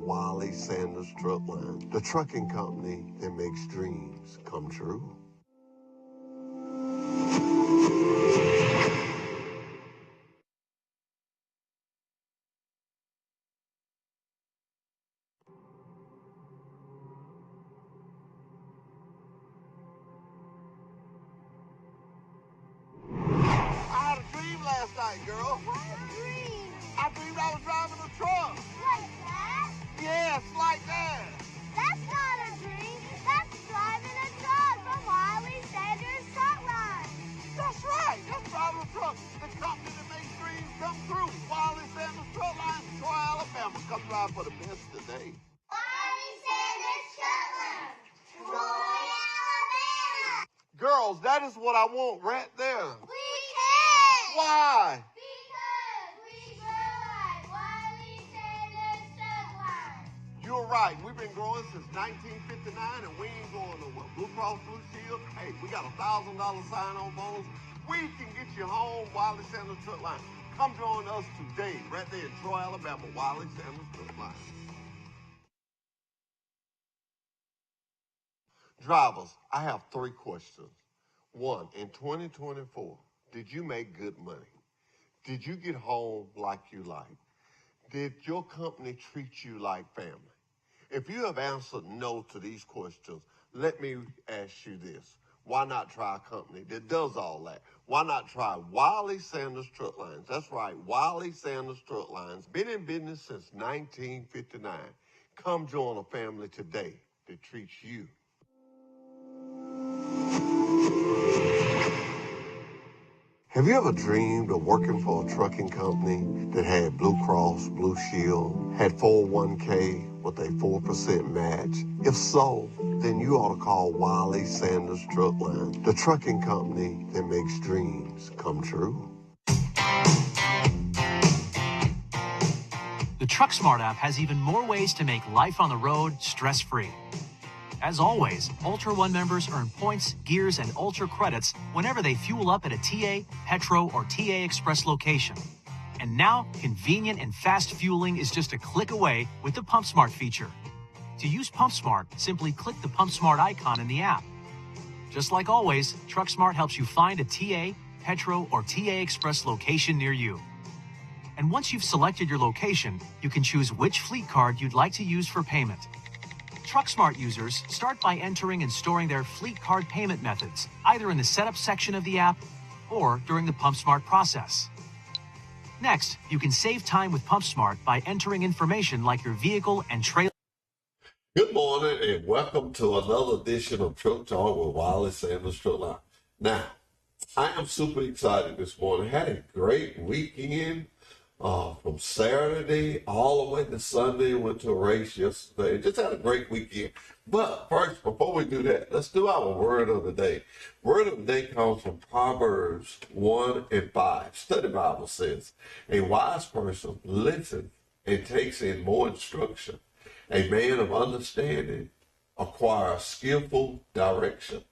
Wiley Sanders Truck Line, the trucking company that makes dreams come true. I had a dream last night, girl. What a dream! I dreamed I was driving a truck. Like that? Yes, like that. That's not a dream. That's driving a truck from Wiley Sanders Truck Line. That's right. That's driving a truck. The company that makes dreams come true. Wiley Sanders Truck Line, Troy, Alabama. Come drive for the best today. Wiley Sanders Truck Line, Troy, Alabama. Girls, that is what I want right there. We can! Why? Because we grow like Wiley Sanders Truck Line. You're right. We've been growing since 1959, and we ain't going nowhere. Blue Cross Blue Shield. Hey, we got a $1,000 sign-on bonus. We can get you home, Wiley Sanders Truck Line. Come join us today, right there in Troy, Alabama, Wiley Sanders Truck Line. Drivers, I have 3 questions. 1, in 2024, did you make good money? Did you get home like you like? Did your company treat you like family? If you have answered no to these questions, let me ask you this. Why not try a company that does all that? Why not try Wiley Sanders Truck Lines? That's right, Wiley Sanders Truck Lines. Been in business since 1959. Come join a family today that treats you. Have you ever dreamed of working for a trucking company that had Blue Cross, Blue Shield, had 401k with a 4% match? If so, then you ought to call Wiley Sanders Truck Line, the trucking company that makes dreams come true. The TruckSmart app has even more ways to make life on the road stress-free. As always, Ultra One members earn points, gears, and Ultra credits whenever they fuel up at a TA, Petro, or TA Express location. And now, convenient and fast fueling is just a click away with the PumpSmart feature. To use PumpSmart, simply click the PumpSmart icon in the app. Just like always, TruckSmart helps you find a TA, Petro, or TA Express location near you. And once you've selected your location, you can choose which fleet card you'd like to use for payment. TruckSmart users start by entering and storing their fleet card payment methods, either in the setup section of the app or during the PumpSmart process. Next, you can save time with PumpSmart by entering information like your vehicle and trailer. Good morning and welcome to another edition of Truck Talk with Wiley Sanders Truck Line. Now, I am super excited this morning. Had a great weekend. From Saturday all the way to Sunday, went to a race yesterday. Just had a great weekend. But first, before we do that, let's do our word of the day. Word of the day comes from Proverbs 1 and 5. Study Bible says, a wise person listens and takes in more instruction. A man of understanding acquires skillful direction.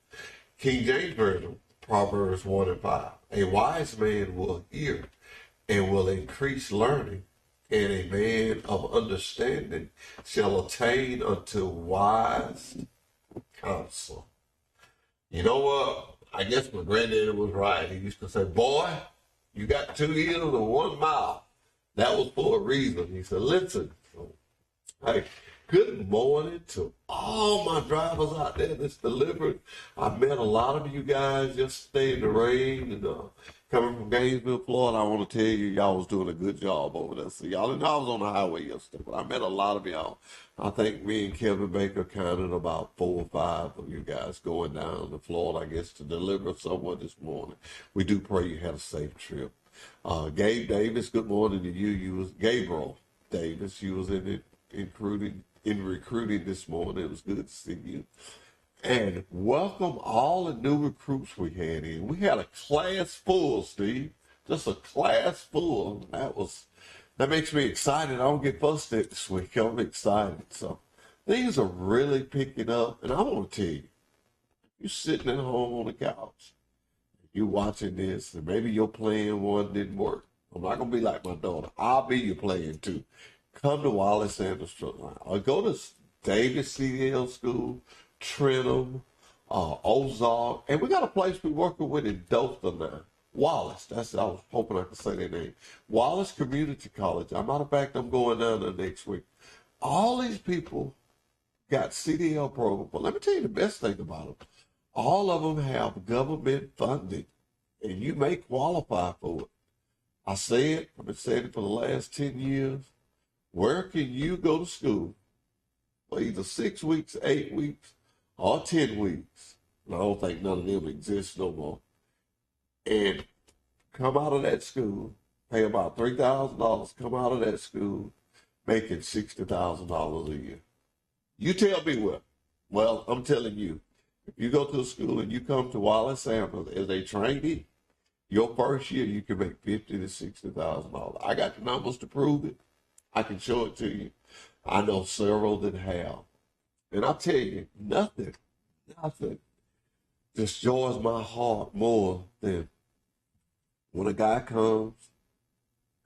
King James Version, Proverbs 1 and 5. A wise man will hear and will increase learning, and a man of understanding shall attain unto wise counsel. You know what? I guess my granddaddy was right. He used to say, boy, you got 2 ears and 1 mouth. That was for a reason. He said, listen. So, hey, good morning to all my drivers out there that's delivered. I met a lot of you guys yesterday in the rain, and coming from Gainesville, Florida, I want to tell you, y'all was doing a good job over there. So y'all didn't know I was on the highway yesterday, but I met a lot of y'all. I think me and Kevin Baker counted about 4 or 5 of you guys going down to Florida, I guess, to deliver somewhere this morning. We do pray you had a safe trip. Gabe Davis, good morning to you. You was Gabriel Davis. You was in recruiting this morning. It was good to see you. And welcome all the new recruits we had in. We had a class full, Steve. Just a class full. That makes me excited. I don't get fussed at this week. I'm excited. So things are really picking up. And I want to tell you, you're sitting at home on the couch, you're watching this, and maybe your plan one didn't work. I'm not going to be like my daughter. I'll be your plan too. come to Wallace Sanders Truck Line or go to Davis CDL School, Trenton, Ozark, and we got a place we're working with in Dothan now. Wallace, I was hoping I could say their name. Wallace Community College. As a matter of fact, I'm going down there next week. All these people got CDL program, but let me tell you the best thing about them. All of them have government funding, and you may qualify for it. I say it, I've been saying it for the last 10 years. Where can you go to school for either 6 weeks, 8 weeks, or 10 weeks? And I don't think none of them exist no more. And come out of that school, pay about $3,000, come out of that school, making $60,000 a year. You tell me what. Well, I'm telling you, if you go to a school and you come to Wallace Sanders as a trainee, your first year you can make $50,000 to $60,000. I got the numbers to prove it. I can show it to you. I know several that have. And I'll tell you, nothing destroys my heart more than when a guy comes,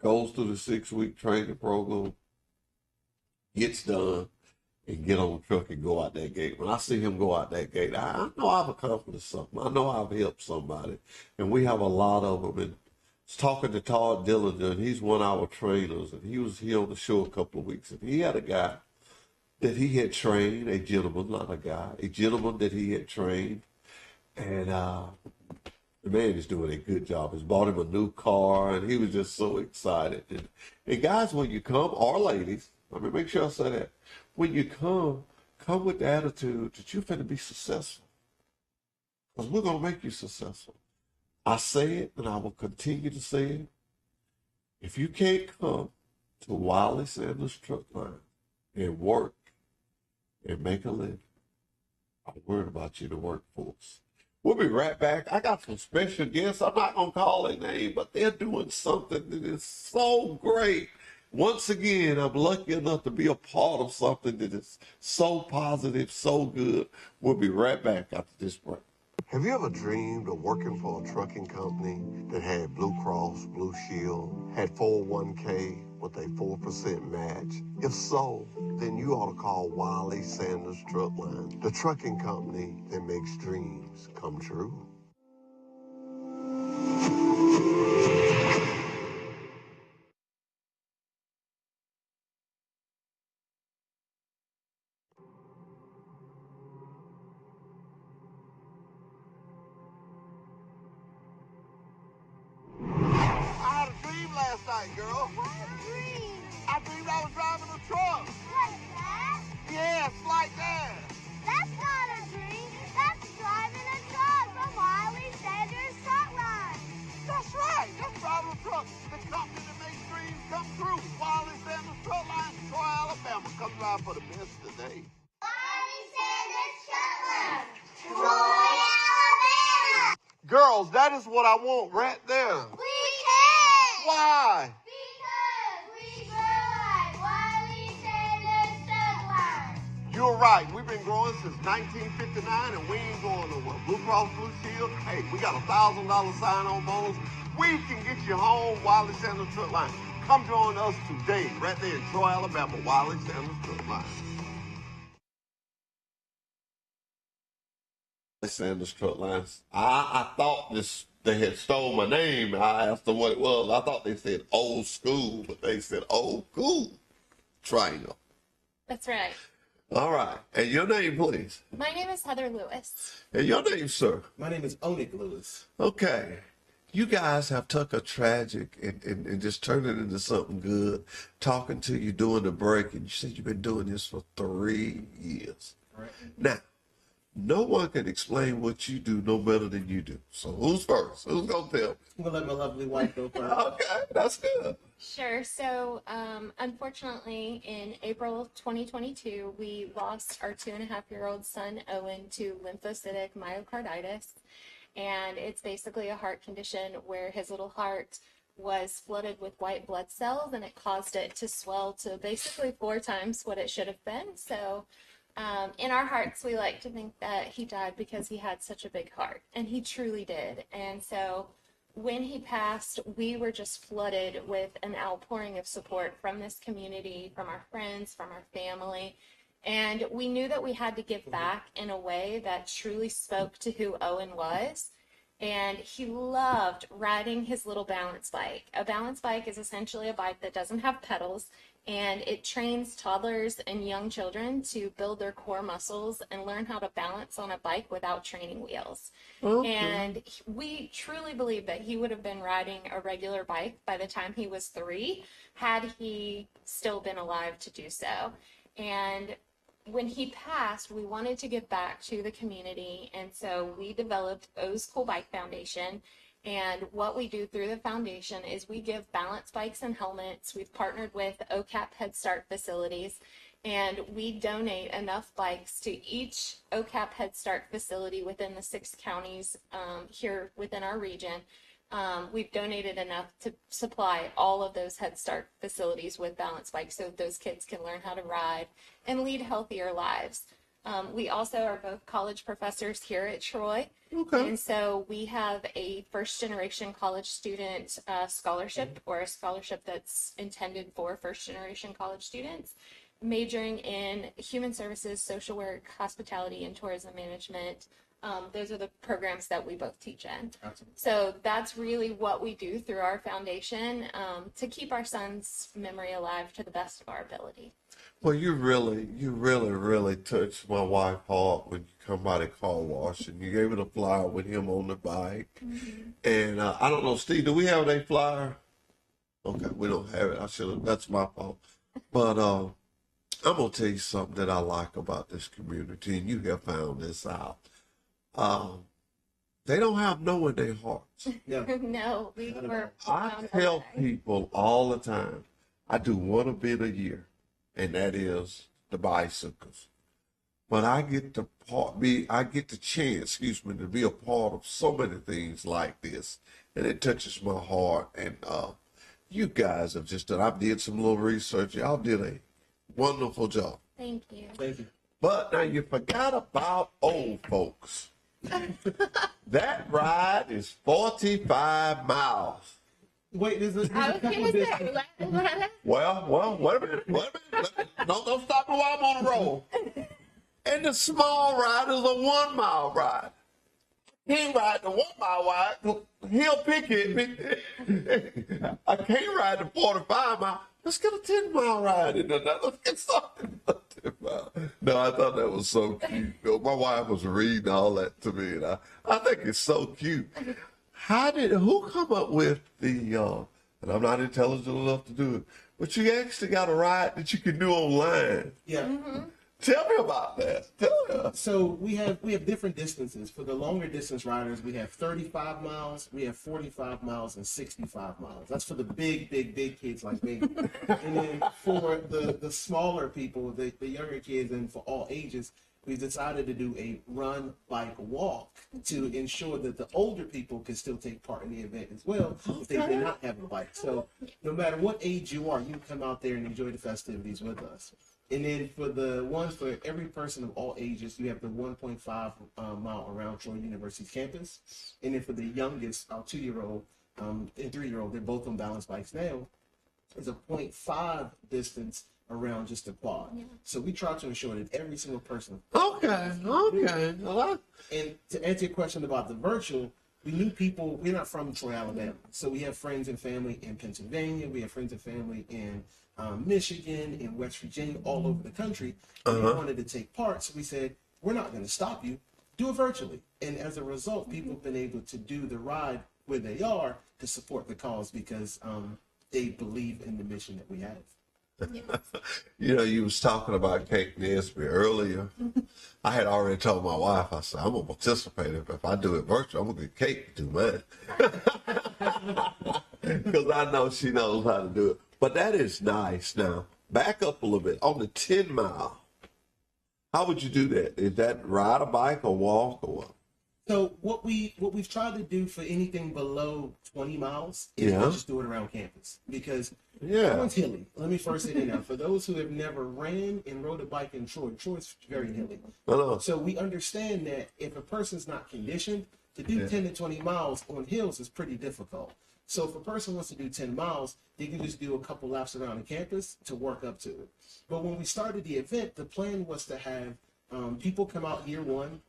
goes through the 6-week training program, gets done, and get on the truck and go out that gate. When I see him go out that gate, I know I've accomplished something. I know I've helped somebody. And we have a lot of them. And I was talking to Todd Dillinger, and he's one of our trainers, and he was here on the show a couple of weeks, and he had a guy that he had trained, a gentleman, not a guy, a gentleman that he had trained. And the man is doing a good job. He's bought him a new car, and he was just so excited. And guys, when you come, or ladies, let me make sure I say that. When you come with the attitude that you're finna be successful. Because we're going to make you successful. I say it, and I will continue to say it. If you can't come to Wallace Sanders Truck Line and work and make a living, I'm worried about you in the workforce. We'll be right back. I got some special guests. I'm not going to call their name, but they're doing something that is so great. Once again, I'm lucky enough to be a part of something that is so positive, so good. We'll be right back after this break. Have you ever dreamed of working for a trucking company that had Blue Cross, Blue Shield, had 401k with a 4% match? If so, then you ought to call Wiley Sanders Truck Line, the trucking company that makes dreams come true. I had a dream last night, girl. What a dream! I dreamed I was driving a truck. Like that? Yes, like that. That's not a dream. That's driving a truck from Wiley Sanders Truck Line. That's right. That's driving a truck. The company that makes dreams come true. Wiley Sanders Truck Line, Troy, Alabama. Come drive for the best today. Wiley Sanders Truck Line, Troy, Alabama. Girls, that is what I want right there. We can! Why? Because we grow like Wiley Sanders Truck Line. You're right. We've been growing since 1959, and we ain't going nowhere. Blue Cross Blue Shield, hey, we got $1,000 sign-on bonus. We can get you home, Wiley Sanders Truck Line. Come join us today, right there in Troy, Alabama, Wiley Sanders Truck Line. Sanders Truck Lines. I thought they had stole my name. I asked them what it was. I thought they said old school, but they said old cool trainer. That's right. All right. And your name, please. My name is Heather Lewis. And your name, sir. My name is Onik Lewis. Okay. You guys have took a tragic and just turned it into something good. Talking to you during the break, and you said you've been doing this for 3 years. Right. Now, no one can explain what you do no better than you do. So who's first? Who's going to tell me? I'm going to let my lovely wife go first. Okay, that's good. Sure. So, unfortunately, in April 2022, we lost our 2.5-year-old son, Owen, to lymphocytic myocarditis. And it's basically a heart condition where his little heart was flooded with white blood cells, and it caused it to swell to basically 4 times what it should have been. So, in our hearts, we like to think that he died because he had such a big heart, and he truly did. And so when he passed, we were just flooded with an outpouring of support from this community, from our friends, from our family. And we knew that we had to give back in a way that truly spoke to who Owen was. And he loved riding his little balance bike. A balance bike is essentially a bike that doesn't have pedals, and it trains toddlers and young children to build their core muscles and learn how to balance on a bike without training wheels. And we truly believe that he would have been riding a regular bike by the time he was 3 had he still been alive to do so. And when he passed, we wanted to give back to the community, and so we developed O's Cool Bike Foundation. And what we do through the foundation is we give balance bikes and helmets. We've partnered with OCAP Head Start facilities, and we donate enough bikes to each OCAP Head Start facility within the 6 counties here within our region. We've donated enough to supply all of those Head Start facilities with balance bikes so those kids can learn how to ride and lead healthier lives. We also are both college professors here at Troy. Okay. And so we have a first generation college student scholarship, or a scholarship that's intended for first generation college students, majoring in human services, social work, hospitality, and tourism management. Those are the programs that we both teach in. So that's really what we do through our foundation to keep our son's memory alive to the best of our ability. Well, you really touched my wife hard when you come by the car wash and you gave her the flyer with him on the bike. And I don't know, Steve, do we have a flyer? Okay, we don't have it. I should have. That's my fault. But I'm gonna tell you something that I like about this community, and you have found this out. They don't have no in their hearts. Yeah. No, we were. I tell people all the time, I do one event a year, and that is the bicycles. But I get the chance, to be a part of so many things like this, and it touches my heart. And you guys have just done. I did some little research. Y'all did a wonderful job. Thank you. Thank you. But now you forgot about old folks. That ride is 45 miles. Wait, there's a I was couple gonna districts. say, Well, wait a minute. Don't stop me while I'm on the road. And the small ride is a 1 mile ride. Can't ride the 1 mile ride. He'll pick it. I can't ride the 45 mile. Let's get a 10 mile ride in there. Let's get something. No, I thought that was so cute. My wife was reading all that to me, and I think it's so cute. Who come up with the, and I'm not intelligent enough to do it, but you actually got a ride that you can do online. Yeah. Tell me about that. Tell me. So we have different distances. For the longer distance riders, we have 35 miles, we have 45 miles, and 65 miles. That's for the big kids like me. And then for the smaller people, the younger kids, and for all ages, we've decided to do a run, bike, walk to ensure that the older people can still take part in the event as well if they did not have a bike. So no matter what age you are, you can come out there and enjoy the festivities with us. And then for the ones for every person of all ages, you have the 1.5 mile around Troy University's campus. And then for the youngest, our 2-year-old and 3-year-old, they're both on balance bikes now, is a 0.5 distance around just the quad. Yeah. So we try to ensure that every single person. Okay. And to answer your question about the virtual, we knew people, we're not from Troy, Alabama. So we have friends and family in Pennsylvania. We have friends and family in Michigan, in West Virginia, all over the country. And they wanted to take part. So we said, we're not going to stop you. Do it virtually. And as a result, people have been able to do the ride where they are to support the cause because they believe in the mission that we have. You was talking about Kate Nesby earlier. I had already told my wife, I said, I'm going to participate. If I do it virtual, I'm going to get Kate to do mine. Because I know she knows how to do it. But that is nice. Now, back up a little bit. On the 10 mile, how would you do that? Is that ride a bike or walk or what? So what we've tried to do for anything below 20 miles is just do it around campus because Troy's hilly. Let me first say that now. For those who have never ran and rode a bike in Troy's very hilly. So we understand that if a person's not conditioned, To do Yeah. 10 to 20 miles on hills is pretty difficult. So if a person wants to do 10 miles, they can just do a couple laps around the campus to work up to it. But when we started the event, the plan was to have people come out year one,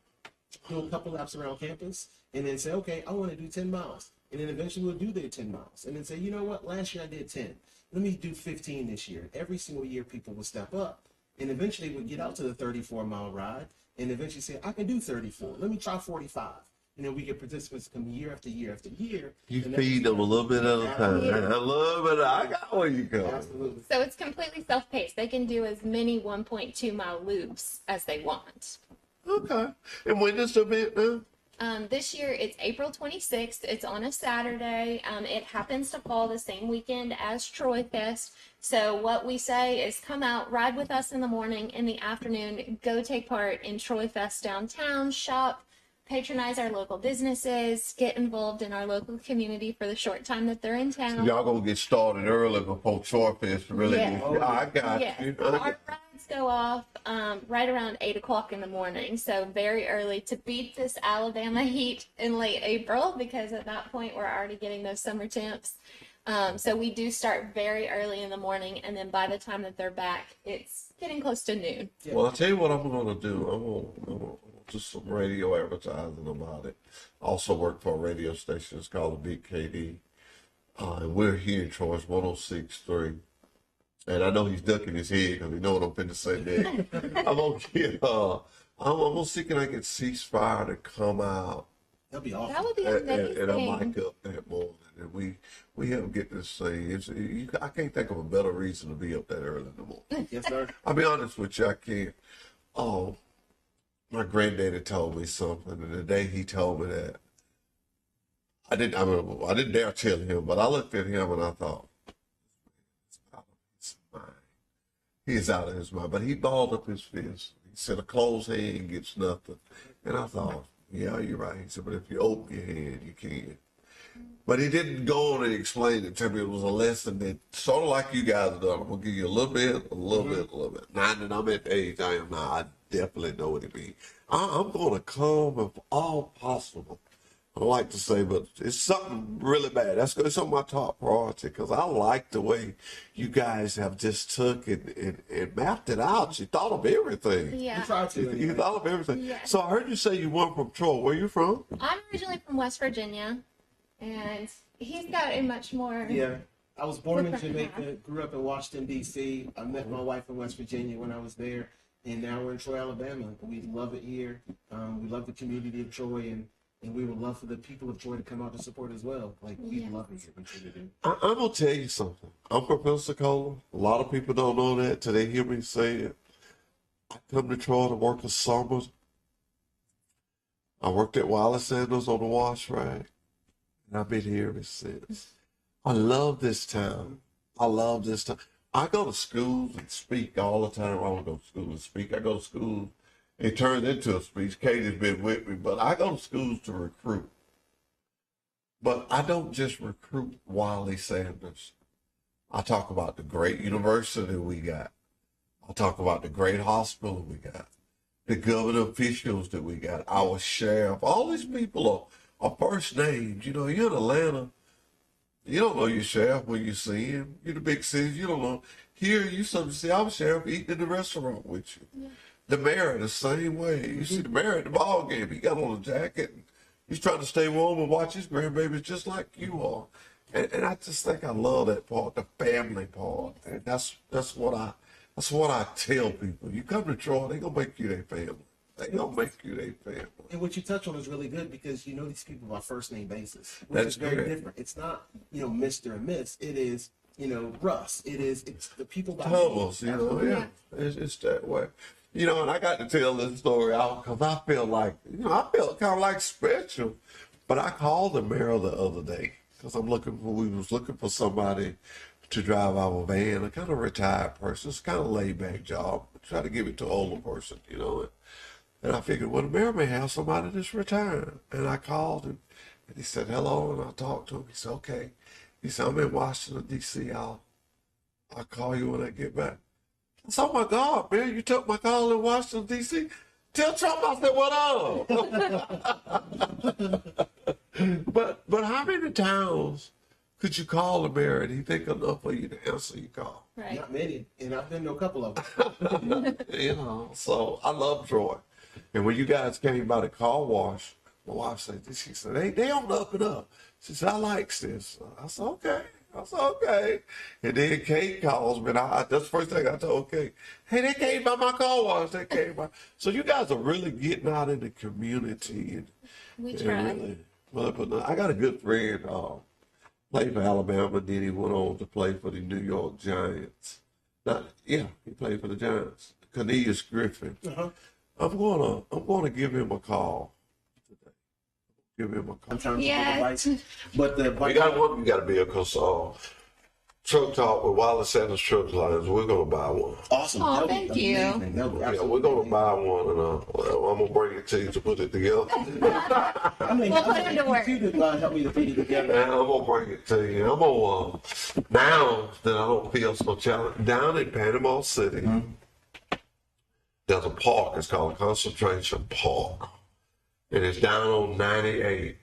do a couple laps around campus, and then say, okay, I want to do 10 miles. And then eventually we'll do their 10 miles. And then say, you know what, last year I did 10. Let me do 15 this year. Every single year people will step up. And eventually we'll get out to the 34-mile ride and eventually say, I can do 34. Let me try 45. And then we get participants come year after year after year. You And feed them a little bit at a time. Yeah. A little bit. I got where you go. Absolutely. So it's completely self-paced. They can do as many 1.2-mile loops as they want. Okay. And when is the event now? This year it's April 26th. It's on a Saturday. It happens to fall the same weekend as Troy Fest. So what we say is come out, ride with us in the morning, in the afternoon, go take part in Troy Fest downtown, shop, patronize our local businesses, get involved in our local community for the short time that they're in town. Y'all gonna get started early before Troy Fest really. Yeah. I got Yes. you. Our rides go off right around 8 o'clock in the morning, so very early to beat this Alabama heat in late April, because at that point we're already getting those summer temps. So we do start very early in the morning, and then by the time that they're back, it's getting close to noon. Well, I'll tell you what I'm gonna do. I'm gonna do some radio advertising about it. I also work for a radio station. It's called the Big KD. And we're here in Troy, it's 106.3. And I know he's ducking his head because he know what I'm finna say next. I'm gonna see can I get Ceasefire to come out That'd be awesome. That would be and I amazing. mic up that morning, and we help get this thing. I can't think of a better reason to be up that early in the morning. Yes, sir. I'll be honest with you, I can't. Oh, my granddaddy told me something, and the day he told me that, I didn't dare tell him, but I looked at him and I thought, he's out of his mind. He is out of his mind. But he balled up his fist. He said, a closed hand gets nothing. And I thought, yeah, you're right. He said, but if you open your hand, you can. But he didn't go on and explain it to me. It was a lesson that sort of like you guys have done. I'm going to give you a little bit, a little bit, a little bit. Now that I'm at the age I am now, I definitely know what it means. I'm going to come if all possible. I don't like to say, but it's something really bad. It's on my top priority because I like the way you guys have just took and mapped it out. You thought of everything. Yeah. We try to. You thought of everything. Yes. So I heard you say you weren't from Troy. Where you from? I'm originally from West Virginia, and he's got a much more. Yeah. I was born in Different Jamaica, grew up in Washington, D.C. I met my wife in West Virginia when I was there, and now we're in Troy, Alabama. We love it here. We love the community of Troy, and we would love for the people of Troy to come out to support as well. Like, we Yeah. love it here. We truly do. I'm going to tell you something. I'm from Pensacola. A lot of people don't know that till they hear me say it. I come to Troy to work a summer. I worked at Wallace Sanders on the wash rack, and I've been here ever since. I love this town. I love this town. I go to schools and speak all the time. I don't go to school and speak. I go to school. It turned into a speech. Katie's been with me, but I go to schools to recruit. But I don't just recruit Wiley Sanders. I talk about the great university we got. I talk about the great hospital we got, the government officials that we got, our sheriff. All these people are first names. You know, you're in Atlanta. You don't know your sheriff when you see him. You're the big cities. You don't know. Here, you sometimes see our sheriff eating in the restaurant with you. Yeah. The mayor the same way. You see the mayor at the ball game. He got on a jacket. And he's trying to stay warm and watch his grandbabies just like you are. And I just think I love that part, the family part. And that's what I tell people. You come to Troy, they gonna make you their family. They gonna make you their family. And what you touch on is really good because you know these people by first name basis, which That's is very correct. different. It's not, Mr. and Miss. It is, Russ. It's the people by Tunnels, name. yeah. It's that way. And I got to tell this story out because I feel like, I felt kind of like special. But I called the mayor the other day because we was looking for somebody to drive our van, a kind of retired person. It's kind of laid back job. Try to give it to an older person, And I figured, well, the mayor may have somebody that's retired. And I called him and he said, hello. And I talked to him. He said, okay. He said, I'm in Washington, D.C. I'll call you when I get back. I said, oh my God, man, you took my call in Washington, D.C.? Tell Trump I said what up. but how many times could you call the mayor and he think enough for you to answer your call? Right. Not many, and I've been to a couple of them. You know, so I love Troy. And when you guys came by the car wash, my wife said, she said, they on the up and up. She said, I likes this. I said, okay. I said, okay. And then Kate calls me, and that's the first thing I told Kate. Hey, they came by my car wash. They came by. So you guys are really getting out in the community. And, We and try. really, but I got a good friend, played for Alabama, then he went on to play for the New York Giants. He played for the Giants. Cornelius Griffin. Uh-huh. I'm gonna give him a call today. Give him a call. I'm trying to Yes. get advice, but the We got one. We got to be a console. Truck Talk with Wallace Sanders Truck Lines. We're gonna buy one. awesome. Oh, That would be thank you. amazing. That would be Yeah, absolutely we're gonna amazing. buy one, and I'm gonna bring it to you to put it together. I mean, We'll put it to work. You could help me to put it together. And I'm gonna bring it to you. I'm gonna now that I don't feel so challenged. Down in Panama City, there's a park. It's called Concentration Park, and it's down on 98.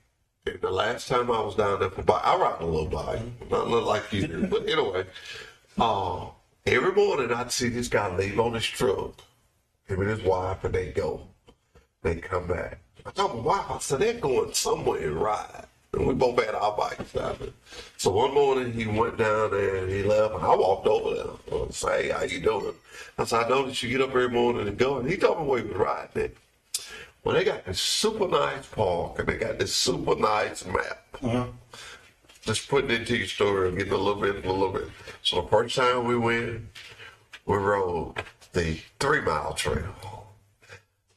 And the last time I was down there for bike, I ride a little bike, not like you do, but anyway, every morning I'd see this guy leave on his truck, him and his wife, and they go, they come back. I told my wife, I said, they're going somewhere and ride. And we both had our bikes down there. So one morning he went down there and he left, and I walked over there and said, hey, how you doing? I said, I noticed you get up every morning and go. And he told me where he was riding at. Well, they got this super nice park and they got this super nice map. Just putting it into your story and getting a little bit. So the first time we went, we rode the 3 Mile Trail.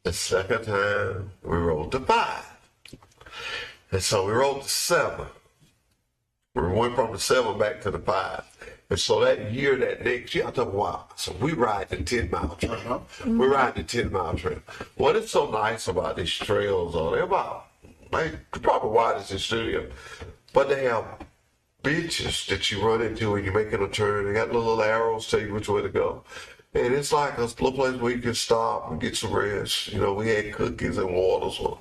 The second time, we rode the 5. And so we rode the 7. We went from the 7 back to the 5. And so that next year, I told my wife, so we ride the 10 Mile Trail. We ride the 10 Mile Trail. What is so nice about these trails they're probably widest in the studio, but they have benches that you run into when you're making a turn. They got little arrows tell you which way to go. And it's like a little place where you can stop and get some rest. You know, we had cookies and water, so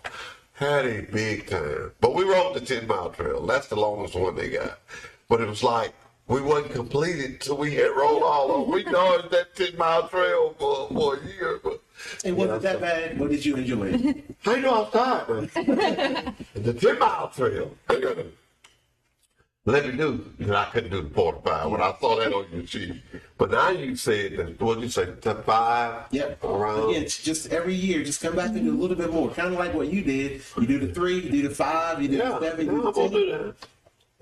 had a big time. But we rode the 10 Mile Trail. That's the longest one they got. But it was like, we wasn't completed till we had rolled all over. We dodged that 10 Mile Trail for a year. But, It wasn't that bad, but did you enjoy it? I know I was tired, man. The 10 Mile Trail. Let me do, because I couldn't do the 45 when I saw that on your sheet. But now you said that, what did you say, the 5? Yep. Around. Again, just every year, just come back and do a little bit more. Kind of like what you did. You do the 3, you do the 5, you do Yeah, the 7, you I'm do the going 10. to do that.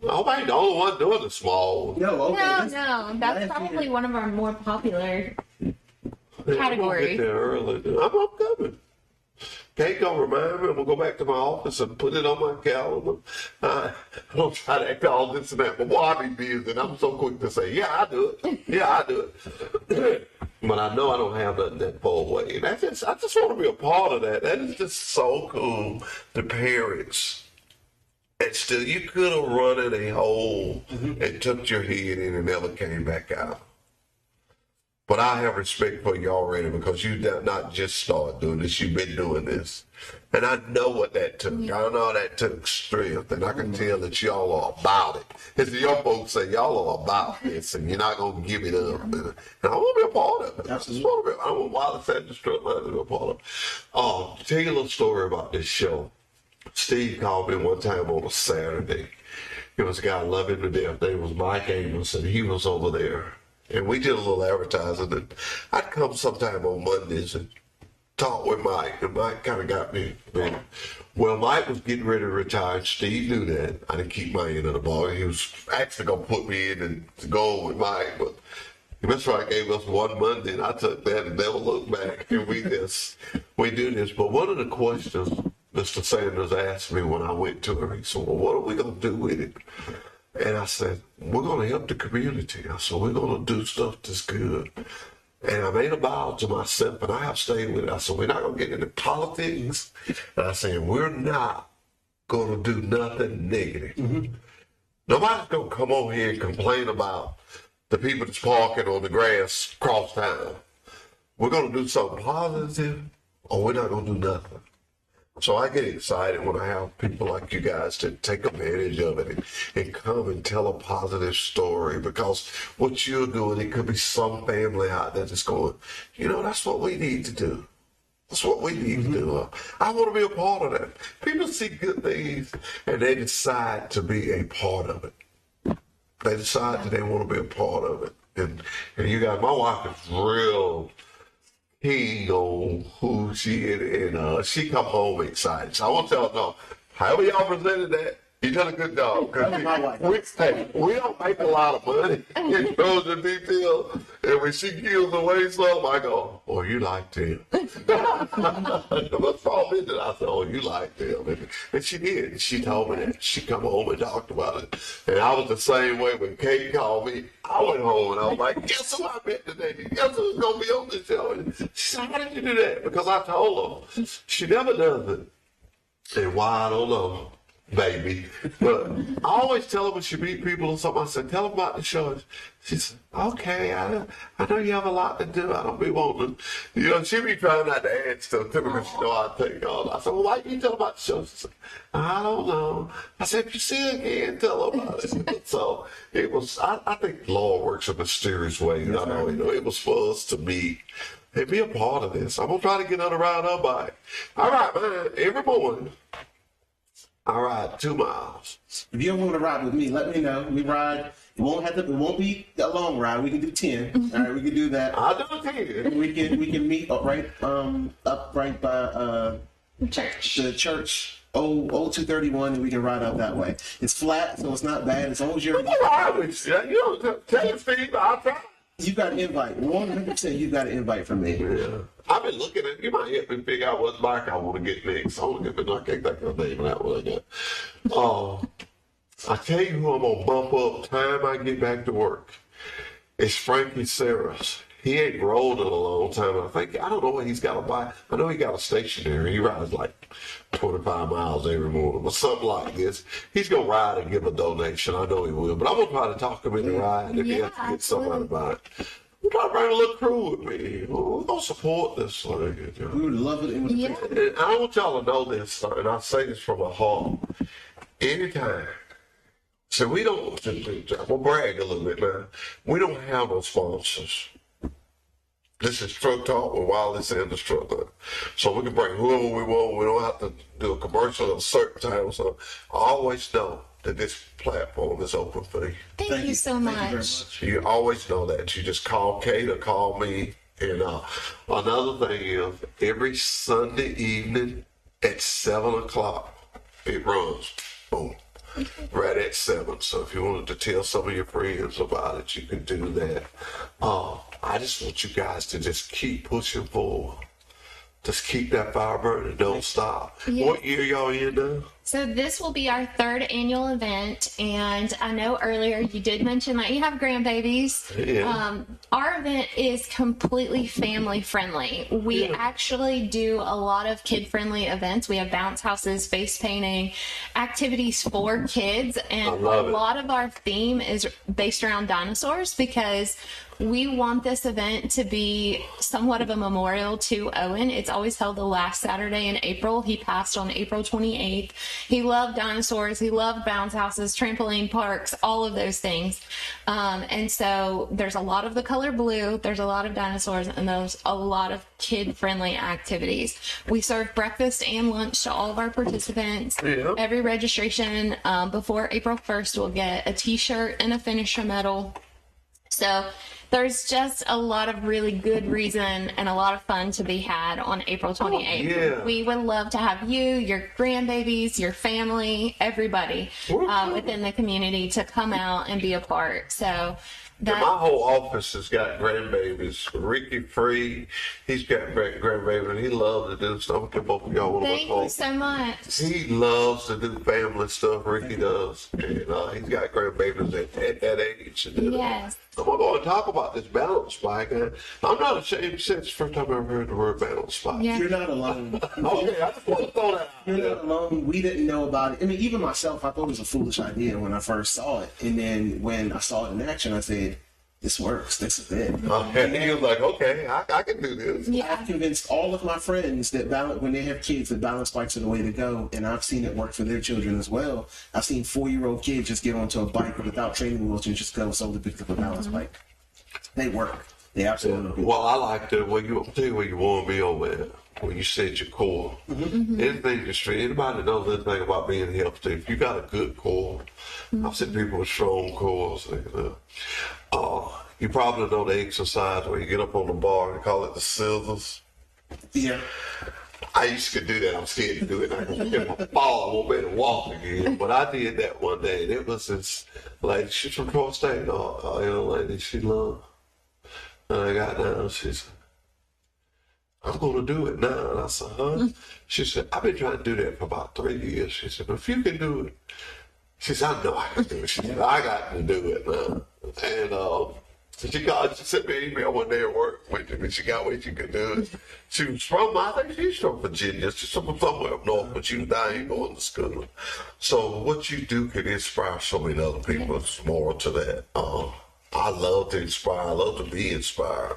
I hope I ain't the only one doing the small one. No, okay. No, this- no, that's last probably year- one of our more popular. I'm gonna Category. get there early. I'm coming. Kate gonna remind me. I'm gonna go back to my office and put it on my calendar. I don't try to act all this and that, but boy, I be busy, and I'm so quick to say, yeah, I do it. Yeah, I do it. But I know I don't have nothing that far away. And I just want to be a part of that. That is just so cool. The parents. And still, you could have run in a hole and tucked your head in and never came back out. But I have respect for you already because you did not just start doing this, you've been doing this. And I know what that took. I know that took strength, and I can tell that y'all are about it. As the young folks say, y'all are about this, and you're not going to give it up. And I want to be a part of it. Absolutely. I want Wallace Sanders Truck Line to be a part of it. Tell you a little story about this show. Steve called me one time on a Saturday. It was a guy I love him to death. His name was Mike Amos, and he was over there. And we did a little advertising. And I'd come sometime on Mondays and talk with Mike. And Mike kind of got me. Well, Mike was getting ready to retire. And Steve knew that. I didn't keep my end of the ball. He was actually going to put me in and to go with Mike. But Mr. Wright gave us one Monday, and I took that and never looked back. And we do this. But one of the questions Mr. Sanders asked me when I went to him, he said, well, what are we going to do with it? And I said, we're going to help the community. I said, we're going to do stuff that's good. And I made a vow to myself, and I have stayed with it. I said, we're not going to get into politics. And I said, we're not going to do nothing negative. Nobody's going to come over here and complain about the people that's parking on the grass across town. We're going to do something positive. or we're not going to do nothing. So I get excited when I have people like you guys to take advantage of it and come and tell a positive story, because what you're doing, it could be some family out there that's going, that's what we need to do. That's what we need to do. I want to be a part of that. People see good things and they decide to be a part of it. They decide that they want to be a part of it. And you guys, my wife is real keen on who she is, and she come home excited. So I want y'all to know, however y'all presented that, you done a good job. That's my wife. We don't make a lot of money in Trojan detail, and when she gives away something, I go, "Oh, you like them." What's wrong with it? I said, "Oh, you like them," and she did. She told me that. She come home and talked about it, and I was the same way when Kate called me. I went home and I was like, "Guess who I met today? Guess who's gonna be on the show?" And she said, "How did you do that?" Because I told her she never does it, and why I don't know. Baby, but I always tell her when she meet people or something, I said, "Tell them about the show." She said, "Okay, I know you have a lot to do. I don't be wanting to." She be trying not to add stuff to me because she know I take all. I said, "Well, why you tell about the show?" She said, "I don't know." I said, "If you see her again, tell her about it." So it was, I think the Lord works in mysterious ways. Yes, I know, it was for us to meet and be a part of this. I'm going to try to get her to ride her bike. All right, man, every morning, I ride 2 miles. If you don't want to ride with me, let me know. We ride. It won't be a long ride. We can do 10. All right, we can do that. I'll do it 10. We can meet up right by Church. the church, old 231, and we can ride up that way. It's flat, so it's not bad. As long as you're, I'm gonna ride with you. You don't tell Steve, I'll try. you got an invite. 100%, you got an invite from me. Yeah. I've been looking at, you might help me figure out what bike I want to get next. I want to get, I can't think of the name of that one I got. I tell you who I'm going to bump up time I get back to work. It's Frankie Saras. He ain't rolled in a long time. I don't know what he's got a bike. I know he got a stationary. He rides like 25 miles every morning or something like this. He's going to ride and give a donation. I know he will. But I'm going to try to talk him into riding if he has to get somebody by it. I'm trying to bring a little crew with me. We're going to support this thing. We would love it. Yeah. And I want y'all to know this, and I say this from my heart. Anytime. So we don't, we'll brag a little bit, man. We don't have no sponsors. This is Truck Talk with Wiley Sanders Truck Talk. So we can bring whoever we want. We don't have to do a commercial at a certain time. So I always know that this platform is open for you. Thank you so Thank you very much. much. You always know that. You just call Kate or call me. And another thing is, every Sunday evening at 7 o'clock, it runs. Boom. Right at 7. So if you wanted to tell some of your friends about it, you can do that. I just want you guys to just keep pushing forward. Just keep that fire burning. Don't stop. Yeah. What year y'all in now? So this will be our 3rd annual event, and I know earlier you did mention that you have grandbabies. Yeah. Our event is completely family friendly. We actually do a lot of kid friendly events. We have bounce houses, face painting, activities for kids, and I a love it. lot of our theme is based around dinosaurs because we want this event to be somewhat of a memorial to Owen. It's always held the last Saturday in April. He passed on April 28th. He loved dinosaurs. He loved bounce houses, trampoline parks, all of those things. And so there's a lot of the color blue. There's a lot of dinosaurs, and there's a lot of kid-friendly activities. We serve breakfast and lunch to all of our participants. Yeah. Every registration before April 1st will get a T-shirt and a finisher medal. So there's just a lot of really good reason and a lot of fun to be had on April 28th. yeah. We would love to have you, your grandbabies, your family, everybody within the community to come out and be a part. So And my whole office has got grandbabies. Ricky Free, he's got grandbabies, and he loves to do stuff. Both of y'all want to thank you so much. He loves to do family stuff. Ricky does, and he's got grandbabies at that age. And, Yes. I'm gonna go and talk about this balance bike. I'm not ashamed since the first time I ever heard the word balance bike. Yeah. You're not alone. Okay, I just want to throw that out You're there. not alone. We didn't know about it. I mean, even myself, I thought it was a foolish idea when I first saw it. And then when I saw it in action, I said, this works. This is it. And he was like, okay, I can do this. I've convinced all of my friends that when they have kids, that balance bikes are the way to go, and I've seen it work for their children as well. I've seen 4-year-old kids just get onto a bike without training wheels and just go solely pick up a balance bike. They work. They absolutely do. Well, I liked it when I'll tell you where you want me on, man. When you said your core. Anything extreme, anybody knows anything about being healthy, if you got a good core, I've seen people with strong cores. You probably know the exercise where you get up on the bar and call it the scissors. Yeah. I used to do that. I'm scared to do it. I can get my fall. I won't be able to walk again. But I did that one day. And it was this lady. She's from Troy State. Young lady. She loved. And I got down. She said, I'm going to do it now. And I said, huh? She said, I've been trying to do that for about 3 years. She said, but if you can do it. She said, I know I can do it. She said, I got to do it now. And she sent me an email one day at work with me. She got where she could do it. She was from, I think she's from Virginia. She's from somewhere up north, but she was dying going to school. So what you do can inspire so many other people. It's more to that. I love to inspire. I love to be inspired.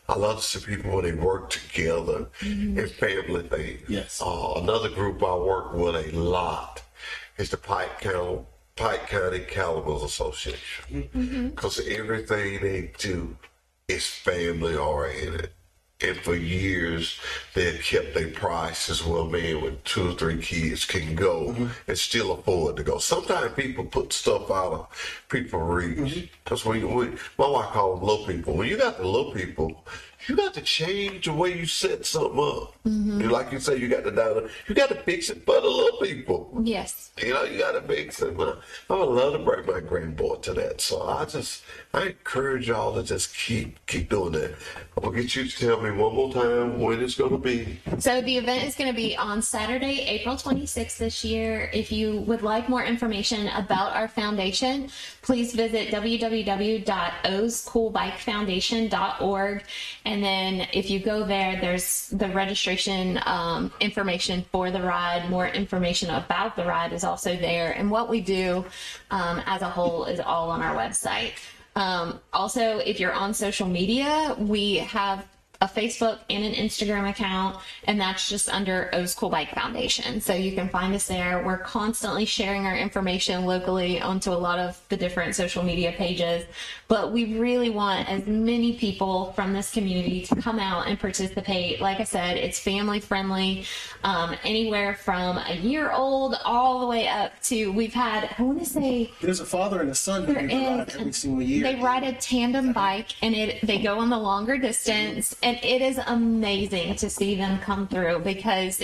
I love to see people when they work together in family things. Yes. Another group I work with a lot is the Pike County Calibers Association. Because everything they do is family oriented. And for years, they had kept their prices where a man with 2 or 3 kids can go and still afford to go. Sometimes people put stuff out of people's reach. Because my wife calls them low people. When you got the low people, you got to change the way you set something up. Like you say, you got to fix it for the little people. Yes. You got to fix it. I would love to bring my grandboy to that. So I encourage y'all to just keep doing that. I'm going to get you to tell me one more time when it's going to be. So the event is going to be on Saturday, April 26th this year. If you would like more information about our foundation, please visit www.oscoolbikefoundation.org. And then if you go there, there's the registration information for the ride. More information about the ride is also there. And what we do as a whole is all on our website. Also, if you're on social media, we have a Facebook and an Instagram account, and that's just under O's Cool Bike Foundation. So you can find us there. We're constantly sharing our information locally onto a lot of the different social media pages, but we really want as many people from this community to come out and participate. Like I said, it's family friendly, anywhere from a year old all the way up to, we've had, I want to say, There's a father and a son who there ride every single year. they ride a tandem bike, and they go on the longer distance, and it is amazing to see them come through, because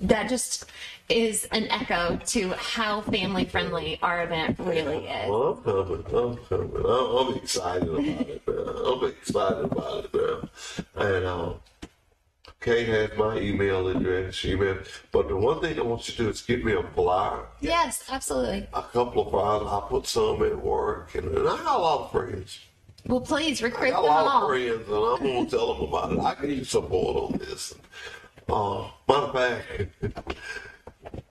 that just is an echo to how family friendly our event really is. Well, I'm coming. I'm excited about it, man. I'm excited about it, man. And Kate has my email address. But the one thing I want you to do is give me a flyer. Yes, absolutely. A couple of flyers. I'll put some at work. And I got a lot of friends. Well, please I recruit got them a lot all. of friends, and I'm going to tell them about it. I can use support on this. Matter of fact,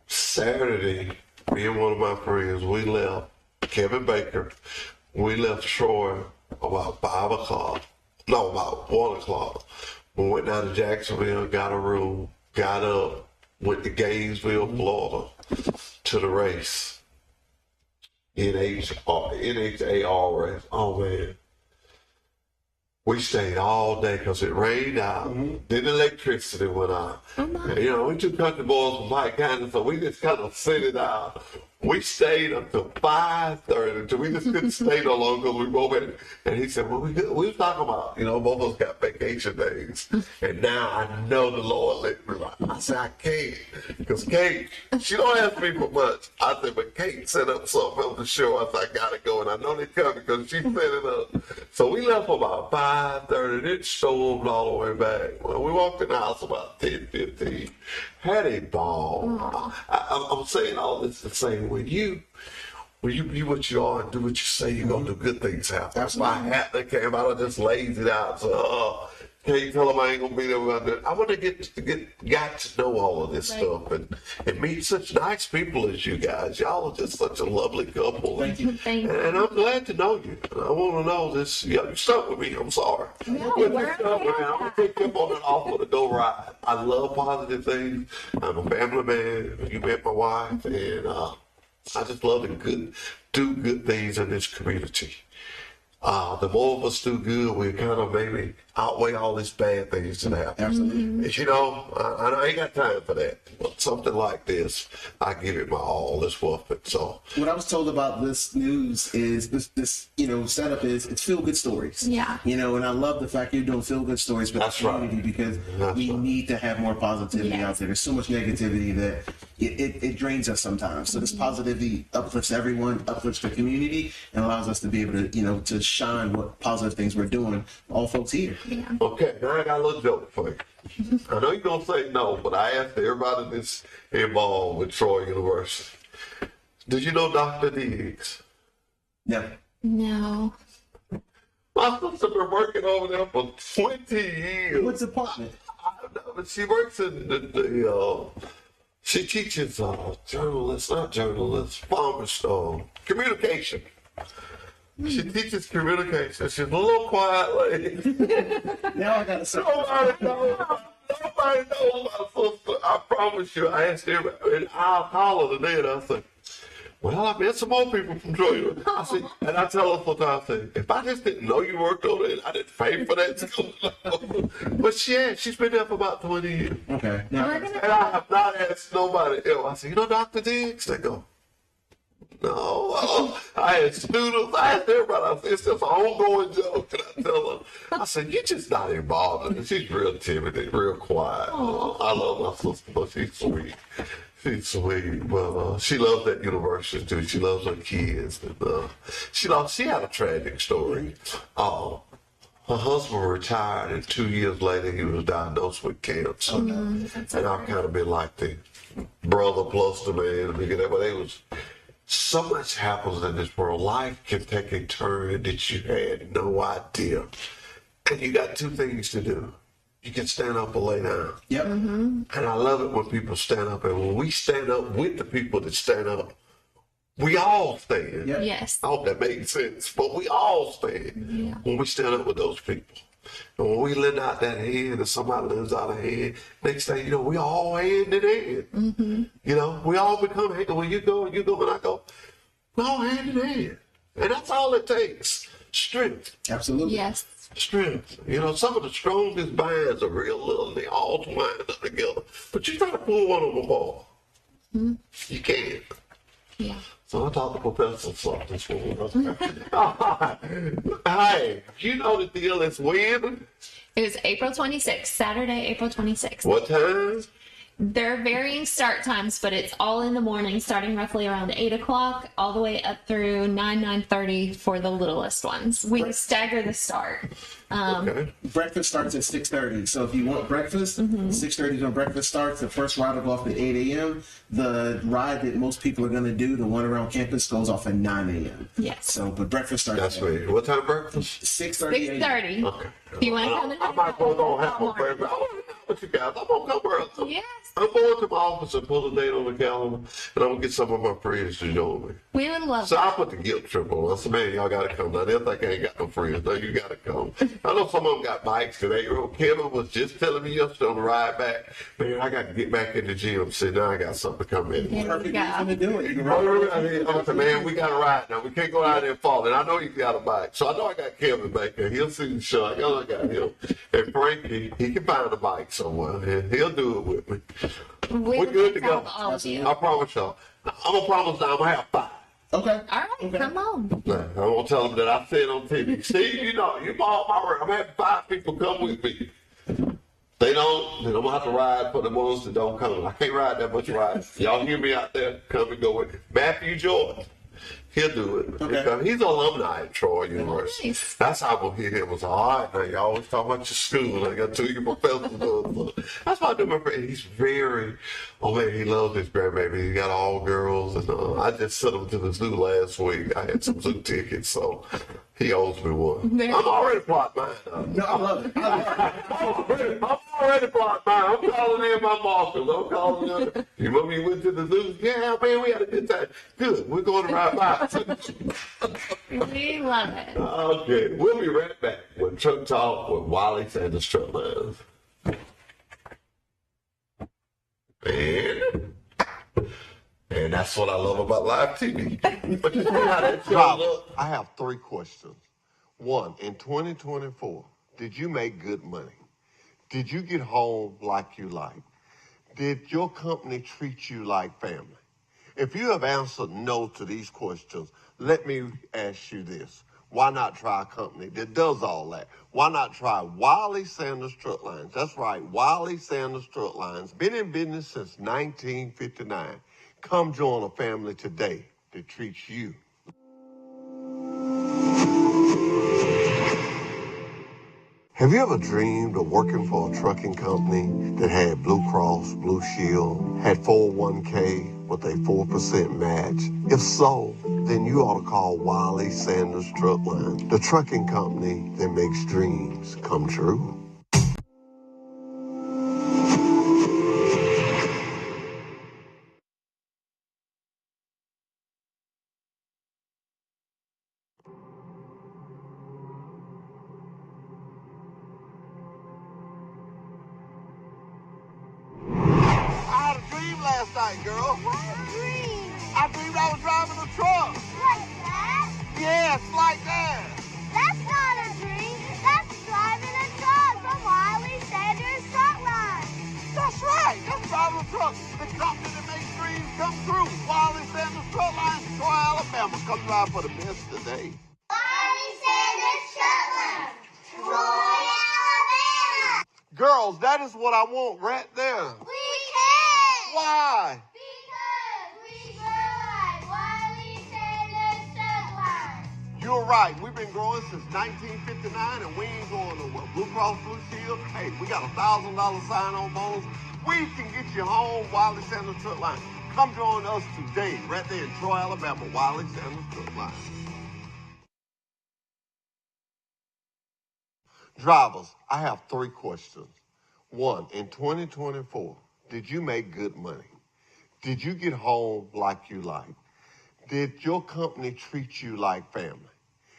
Saturday, me and one of my friends, we left, Kevin Baker, we left Troy about 5 o'clock. No, about 1 o'clock. We went down to Jacksonville, got a room, got up, went to Gainesville, Florida, to the race. NHAR race. Oh, man. We stayed all day because it rained out. Then the electricity went out. We two country boys from Pike County, so we just kind of sit it out. We stayed until 5:30 until we just couldn't stay no longer because we both had, and he said, well, we was talking about, both of us got vacation days. And now I know the Lord let me ride. I said, I can't. Because Kate, she don't ask me for much. I said, but Kate set up something on the show. I said, I got to go. And I know they coming because she set it up. So we left about 5:30. It stormed all the way back. Well, we walked in the house about 10:15. Had a ball. I'm saying all this to say, when you be what you are and do what you say, you're going to do good things happen. That's why that came out. I just laid it out. So, Can't tell them I ain't gonna be there about that. I want to got to know all of this Right. stuff and meet such nice people as you guys. Y'all are just such a lovely couple. Thank you. Thank you. And I'm glad to know you. I want to know this. You stuck with me. I'm sorry. No, But we're you stuck with me. I'm gonna take you up on an offer to go ride. I love positive things. I'm a family man. You met my wife, and I just love to do good things in this community. The more of us do good, we kind of maybe outweigh all these bad things that happen. Absolutely. You know, I ain't got time for that. But something like this, I give it my all. It's worth it. So, What I was told about this news is this setup is it's feel good stories. Yeah. And I love the fact you're doing feel good stories for the That's right. community because That's we right. need to have more positivity Yes. out there. There's so much negativity that it drains us sometimes. So this positivity uplifts everyone, uplifts the community, and allows us to be able to to shine what positive things we're doing. All folks here. Yeah. okay, now I got a little joke for you. I know you're going to say no, but I asked everybody that's involved with Troy University. Did you know Dr. Diggs? Yeah. No. My sister been working over there for 20 years. What department? I don't know, but she works in she teaches communication. She teaches communication. She's a little quiet lady. Now I gotta say. Nobody knows my sister. I promise you. I asked her, and I'll call her today, and I say, well, I met some more people from Troy. I said, and I tell her sometimes, I say, if I just didn't know you worked over there, I didn't pay for that school. But she's been there for about 20 years. Okay. Now, We're gonna And I have not asked nobody else. I said, Dr. Diggs? They go, no. I had students, I asked everybody. I said, it's just an ongoing joke. And I tell her, I said, you're just not involved. And she's real timid and real quiet. I love my sister, but she's sweet. She's sweet. But she loves that university too. She loves her kids. And she had a tragic story. Her husband retired, and 2 years later, he was diagnosed with cancer. And I've kind of been like the brother plus the man. But it was so much happens in this world. Life can take a turn that you had no idea. And you got two things to do. You can stand up or lay down. yep. And I love it when people stand up. And when we stand up with the people that stand up, we all stand. Yep. Yes. I hope that makes sense. But we all stand when we stand up with those people. And when we lend out that hand and somebody lends out a hand, next thing you know, we all hand in hand. We all become hand. When you go and I go, we all hand in hand. And that's all it takes. Strength. Absolutely. Yes. Strength. Some of the strongest bands are real little and they all twine up together. But you try to pull one of them apart. You can't. Yeah. So I talked to Professor something. Hey, you know the deal is when? It was April 26th, Saturday, April 26th. What time? There are varying start times, but it's all in the morning, starting roughly around 8 o'clock, all the way up through 9:30 for the littlest ones. We stagger the start. Okay. Breakfast starts at 6:30. So if you want breakfast, 6:30 is when breakfast starts. The first ride will go off at 8 a.m. The ride that most people are going to do, the one around campus, goes off at 9 a.m. Yes. So, but breakfast starts That's at me. What time breakfast? 6:30 a.m. 6:30. Okay. If you want to come and I might go go have my breakfast. I want to know what you guys. I'm going to come early. Yes. I'm going to my office and put a date on the calendar, and I'm going to get some of my friends to join me. We would love So that. I put the guilt trip on. I said, man, y'all got to come. Now, they think I ain't got no friends. No, you got to come. I know some of them got bikes today. Kevin was just telling me yesterday on the ride back, man, I got to get back in the gym. See, now I got something to come in. There Perfect we go. reason to do it. You can ride. I said, man, we got to ride now. We can't go out there and fall. And I know he's got a bike. So I know I got Kevin back there. He'll see the shot. I know I got him. And Frankie, he can find a bike somewhere. And he'll do it with me. We We're would good to love go. all of you. I promise y'all. I'm going to promise now I'm going to have 5. Okay. All right, Okay. come on. Nah, I'm going to tell them that I said on TV. Steve, you bought my word. I'm having 5 people come with me. They don't, then I'm going to have to ride for the ones that don't come. I can't ride that much ride. Y'all hear me out there? Come and go with me. Matthew Jordan. He'll do it. Okay. Because he's an alumni at Troy University. Nice. That's how we'll hear him. Was all right, now you always talk about your school. I got 2 of your professors. That's why talked to my friend. He's very, oh man, he loves his grandbaby. He got all girls, and I just sent him to the zoo last week. I had some zoo tickets, so he owes me one. I'm already plotting mine up. No, I love it. I'm already plotting mine. I'm calling in my bosses. I'm calling in. You remember you went to the zoo? Yeah, man, we had a good time. Good. We're going to ride by. We love it. Okay, we'll be right back with Truck Talk with Wally Sanders Truck Lines. And that's what I love about live TV. But you see how that show Rob, look? I have 3 questions. 1, in 2024, did you make good money? Did you get home like you like? Did your company treat you like family? If you have answered no to these questions, let me ask you this. Why not try a company that does all that? Why not try Wally Sanders Truck Lines? That's right, Wally Sanders Truck Lines. Been in business since 1959. Come join a family today that treats you. Have you ever dreamed of working for a trucking company that had Blue Cross, Blue Shield, had 401k with a 4% match? If so, then you ought to call Wally Sanders Truck Line, the trucking company that makes dreams come true. I had a dream last night, girl. What dream? I dreamed I was driving a truck. Like that? Yes, like that. That's not a dream. That's driving a truck from Wiley Sanders Truck Line. That's right. That's driving a truck. The company that makes dreams come true. Wally Sanders Truck Line, Troy, Alabama. Come drive for the best today. Wiley Sanders Truck Line, Troy, Alabama. Girls, that is what I want right there. We can. Why? Because we grow like Wiley Sanders Truck Line. You're right. We've been growing since 1959, and we ain't going nowhere. Blue Cross Blue Shield. Hey, we got a $1,000 sign-on bonus. We can get you home, Wiley Sanders Truck Line. Come join us today, right there in Troy, Alabama, Wiley Sanders Truck Line. Drivers, I have 3 questions. 1, in 2024, did you make good money? Did you get home like you like? Did your company treat you like family?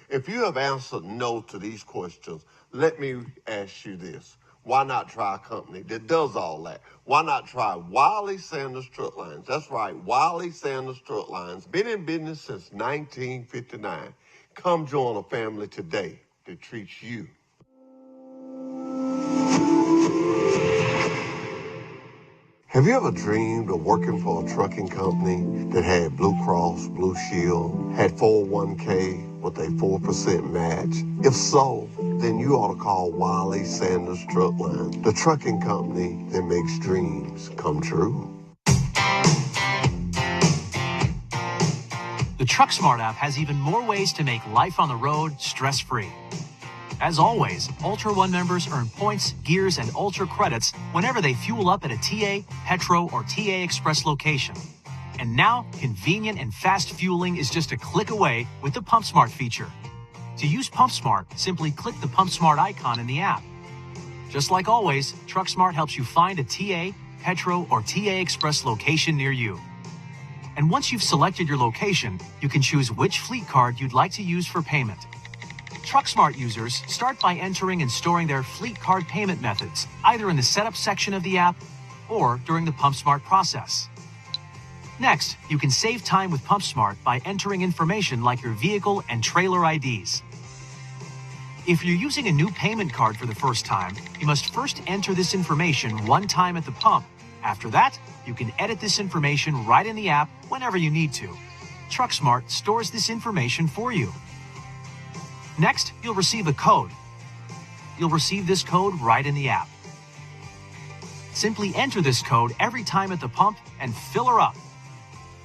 If you have answered no to these questions, let me ask you this. Why not try a company that does all that? Why not try Wally Sanders Truck Lines? That's right, Wally Sanders Truck Lines. Been in business since 1959. Come join a family today that treats you. Have you ever dreamed of working for a trucking company that had Blue Cross, Blue Shield, had 401k with a 4% match? If so, then you ought to call Wally Sanders Truck Line, the trucking company that makes dreams come true. The TruckSmart app has even more ways to make life on the road stress-free. As always, Ultra One members earn points, gears, and Ultra credits whenever they fuel up at a TA, Petro, or TA Express location. And now, convenient and fast fueling is just a click away with the PumpSmart feature. To use PumpSmart, simply click the PumpSmart icon in the app. Just like always, TruckSmart helps you find a TA, Petro, or TA Express location near you. And once you've selected your location, you can choose which fleet card you'd like to use for payment. TruckSmart users start by entering and storing their fleet card payment methods, either in the setup section of the app or during the PumpSmart process. Next, you can save time with PumpSmart by entering information like your vehicle and trailer IDs. If you're using a new payment card for the first time, you must first enter this information one time at the pump. After that, you can edit this information right in the app whenever you need to. TruckSmart stores this information for you. Next, you'll receive a code. You'll receive this code right in the app. Simply enter this code every time at the pump and fill her up.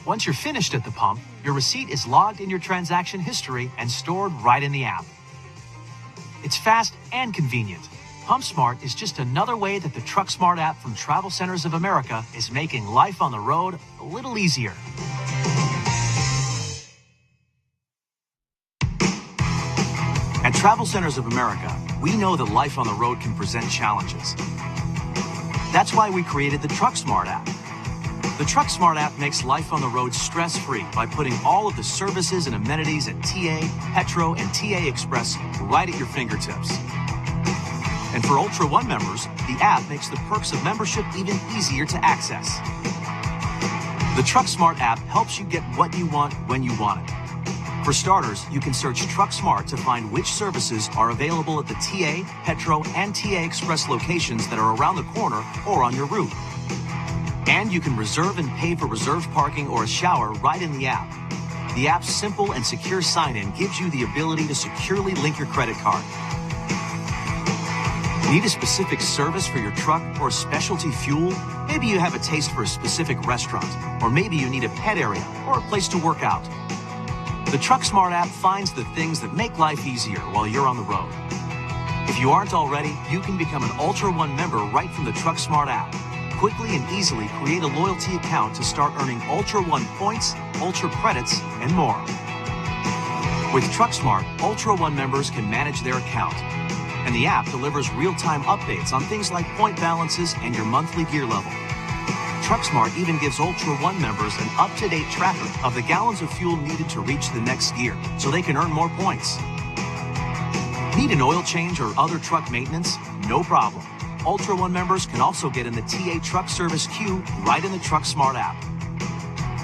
Once you're finished at the pump, your receipt is logged in your transaction history and stored right in the app. It's fast and convenient. PumpSmart is just another way that the TruckSmart app from Travel Centers of America is making life on the road a little easier. At Travel Centers of America, we know that life on the road can present challenges. That's why we created the TruckSmart app. The TruckSmart app makes life on the road stress-free by putting all of the services and amenities at TA, Petro, and TA Express right at your fingertips. And for Ultra One members, the app makes the perks of membership even easier to access. The TruckSmart app helps you get what you want when you want it. For starters, you can search TruckSmart to find which services are available at the TA, Petro, and TA Express locations that are around the corner or on your route. And you can reserve and pay for reserved parking or a shower right in the app. The app's simple and secure sign-in gives you the ability to securely link your credit card. Need a specific service for your truck or specialty fuel? Maybe you have a taste for a specific restaurant, or maybe you need a pet area or a place to work out. The TruckSmart app finds the things that make life easier while you're on the road. If you aren't already, you can become an Ultra One member right from the TruckSmart app. Quickly and easily create a loyalty account to start earning Ultra One points, Ultra credits, and more. With TruckSmart, Ultra One members can manage their account, and the app delivers real-time updates on things like point balances and your monthly gear level. TruckSmart even gives Ultra One members an up-to-date tracker of the gallons of fuel needed to reach the next gear, so they can earn more points. Need an oil change or other truck maintenance? No problem. Ultra One members can also get in the TA Truck Service queue right in the TruckSmart app.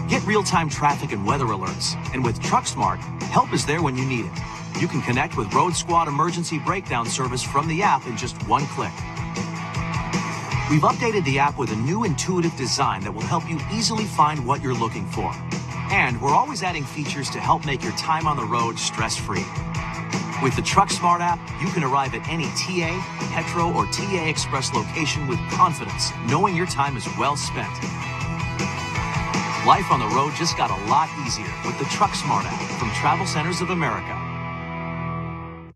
Get real-time traffic and weather alerts, and with TruckSmart, help is there when you need it. You can connect with Road Squad Emergency Breakdown Service from the app in just one click. We've updated the app with a new intuitive design that will help you easily find what you're looking for. And we're always adding features to help make your time on the road stress-free. With the TruckSmart app, you can arrive at any TA, Petro, or TA Express location with confidence, knowing your time is well spent. Life on the road just got a lot easier with the TruckSmart app from Travel Centers of America.